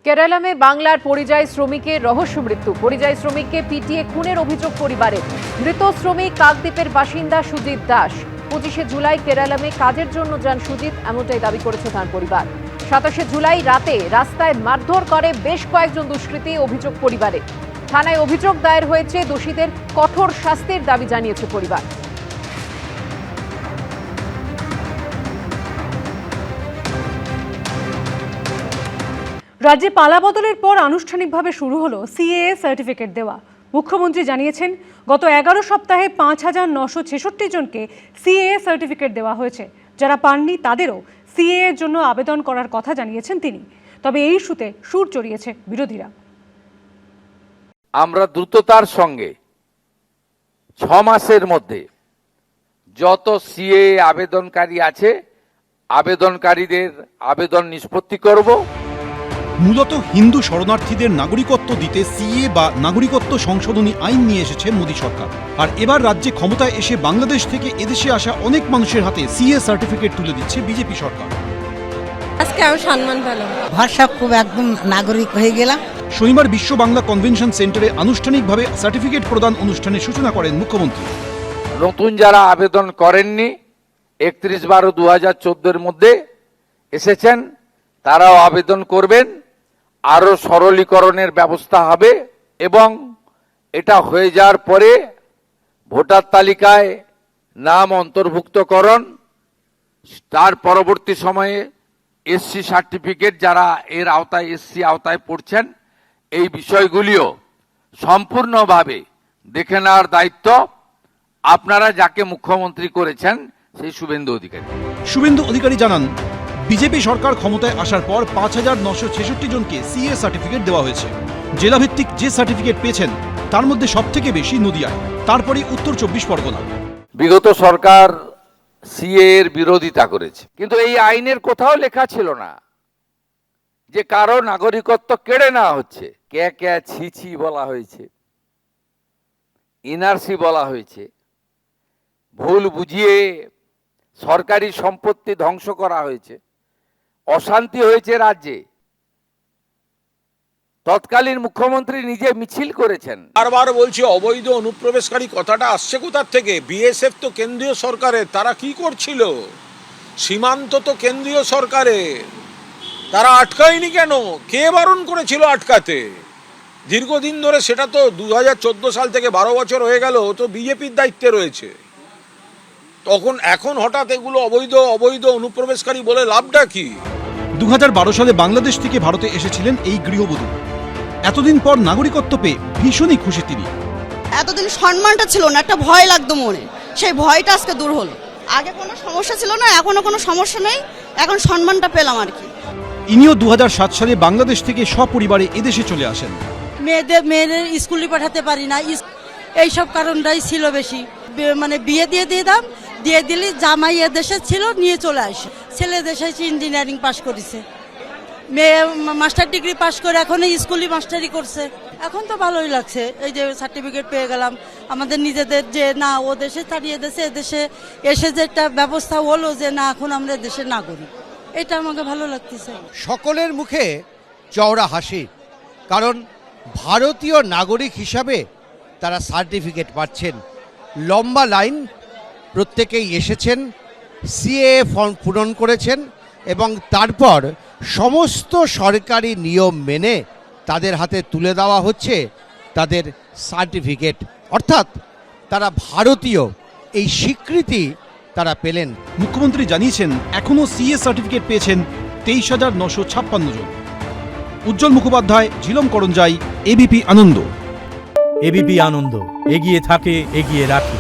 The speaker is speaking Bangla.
केरला में बांगलार परिযায়ী শ্রমিকের রহস্য মৃত্যু। পরিযায়ী শ্রমিককে পিটিয়ে খুনের অভিযোগ পরিবারের। মৃত শ্রমিক কাকদ্বীপের বাসিন্দা সুজিত দাস। 25 জুলাই কেরালামে কাজের জন্য যান সুজিত, এমনটাই দাবি করেছে তার পরিবার। 27 জুলাই রাতে রাস্তায় মারধর করে বেশ কয়েকজন দুষ্কৃতী, অভিযোগ পরিবারের। থানায় অভিযোগ দায়ের হয়েছে, দোষীদের কঠোর শাস্তির দাবি জানিয়েছে পরিবার। রাজ্যে পালাবদলের পর আনুষ্ঠানিকভাবে শুরু হলো সিএএ সার্টিফিকেট দেওয়া। মুখ্যমন্ত্রী জানিয়েছেন, গত 11 সপ্তাহে 5,966 জনকে সিএএ সার্টিফিকেট দেওয়া হয়েছে। যারা পাননি তাদেরও সিএএ এর জন্য আবেদন করার কথা জানিয়েছেন তিনি। তবে এই ইস্যুতে সুর চড়িয়েছে বিরোধীরা। আমরা দ্রুততার সঙ্গে 6 মাসের মধ্যে যত সিএএ আবেদনকারী আছে, আবেদনকারীদের আবেদন নিষ্পত্তি করব। মূলত হিন্দু শরণার্থীদের নাগরিকত্ব দিতে সিএএ বা নাগরিকত্ব সংশোধনী আইন নিয়ে এসেছে মোদী সরকার। আর এবার রাজ্যে ক্ষমতায় এসে বাংলাদেশ থেকে এদেশে আসা অনেক মানুষের হাতে সিএএ সার্টিফিকেট তুলে দিচ্ছে বিজেপি সরকার। আজকে আমি সম্মান পেলাম, ভাষা খুব একদম নাগরিক হয়ে গেলাম। শনিবার বিশ্ব বাংলা কনভেনশন সেন্টারে আনুষ্ঠানিকভাবে সার্টিফিকেট প্রদান অনুষ্ঠানের সূচনা করেন মুখ্যমন্ত্রী। নতুন যারা আবেদন করেননি 31/12/2014 মধ্যে এসেছেন, তারাও আবেদন করবেন। আরো সরলীকরণের ব্যবস্থা হবে এবং এটা হয়ে যাওয়ার পরে ভোটার তালিকায় নাম অন্তর্ভুক্তকরণ, তার পরবর্তী সময়ে এসসি সার্টিফিকেট, যারা এর আওতায় এসসি আওতায় পড়ছেন, এই বিষয়গুলিও সম্পূর্ণভাবে দেখে নেওয়ার দায়িত্ব আপনারা যাকে মুখ্যমন্ত্রী করেছেন সেই শুভেন্দু অধিকারী। শুভেন্দু অধিকারী জানান, বিজেপি সরকার ক্ষমতায় আসার পর 5,966 জনকে সিএএ সার্টিফিকেট দেওয়া হয়েছে। জেলাভিত্তিক যে সার্টিফিকেট পেয়েছেন তার মধ্যে সবথেকে বেশি নদিয়ায়, তারপরে উত্তর 24 পরগনা। বিগত সরকার সিএএ এর বিরোধিতা করেছে, কিন্তু এই আইনের কোথাও লেখা ছিল না যে কারো নাগরিকত্ব কেড়ে নেওয়া হচ্ছে। কে কে ছি বলা হয়েছে, এনআরসি বলা হয়েছে, ভুল বুঝিয়ে সরকারি সম্পত্তি ধ্বংস করা হয়েছে, অশান্তি হয়েছে রাজ্যে। তৎকালীন মুখ্যমন্ত্রী নিজে মিছিল করেছেন। বারবার বলছি অবৈধ অনুপ্রবেশকারী কথাটা আসছে কোথা থেকে? বিএসএফ তো কেন্দ্রীয় সরকারের, তারা কি করছিল? সীমান্ত তো কেন্দ্রীয় সরকারের, তারা আটকায়নি কেন? কে বারণ করেছিল আটকাতে? দীর্ঘদিন ধরে সেটা তো 2014 সাল থেকে 12 বছর হয়ে গেল, তো বিজেপির দায়িত্বে রয়েছে। তখন এখন হঠাৎ এগুলো অবৈধ অনুপ্রবেশকারী বলে লাভটা কি? 2012 সালে বাংলাদেশ থেকে ভারতে এসেছিলেন এই গৃহবধূ। এতদিন পর নাগরিকত্ব পেয়ে ভীষণই খুশি তিনি। এতদিন সম্মানটা ছিল না, একটা ভয় লাগতো মনে, সেই ভয়টা আজকে দূর হলো। আগে কোনো সমস্যা ছিল না, এখনো কোনো সমস্যা নেই, এখন সম্মানটা পেলাম আর কি। ইনিও 2007 সালে বাংলাদেশ থেকে সপরিবারে এদেশে চলে আসেন। মেয়েদের স্কুলে পাঠাতে পারি না, এইসব কারণটাই ছিল বেশি। মানে বিয়ে দিয়ে দিতাম, দিয়ে দিলে জামাই এদেশে ছিল, নিয়ে চলে আসে। ছেলে দেশে ইঞ্জিনিয়ারিং পাশ করেছে, মেয়ে মাস্টার ডিগ্রি পাশ করে এখন স্কুলে মাস্টারি করছে। এখন তো ভালোই লাগছে, এই যে সার্টিফিকেট পেয়ে গেলাম। আমাদের নিজেদের যে না ও দেশে তাড়িয়ে দেশে এদেশে এসে যে একটা ব্যবস্থা হলো যে না এখন আমরা দেশের নাগরিক, এটা আমাকে ভালো লাগতেছে। সকলের মুখে চওড়া হাসি, কারণ ভারতীয় নাগরিক হিসাবে তারা সার্টিফিকেট পাচ্ছেন। লম্বা লাইন, প্রত্যেকেই এসেছেন, সিএএ ফর্ম পূরণ করেছেন এবং তারপর সমস্ত সরকারি নিয়ম মেনে তাদের হাতে তুলে দেওয়া হচ্ছে তাদের সার্টিফিকেট, অর্থাৎ তারা ভারতীয়, এই স্বীকৃতি তারা পেলেন। মুখ্যমন্ত্রী জানিয়েছেন, এখনও সিএএ সার্টিফিকেট পেয়েছেন 23,956 জন। উজ্জ্বল মুখোপাধ্যায়, ঝিলম করঞ্জাই, এবিপি আনন্দ। এবিপি আনন্দ, এগিয়ে থাকে, এগিয়ে রাখে।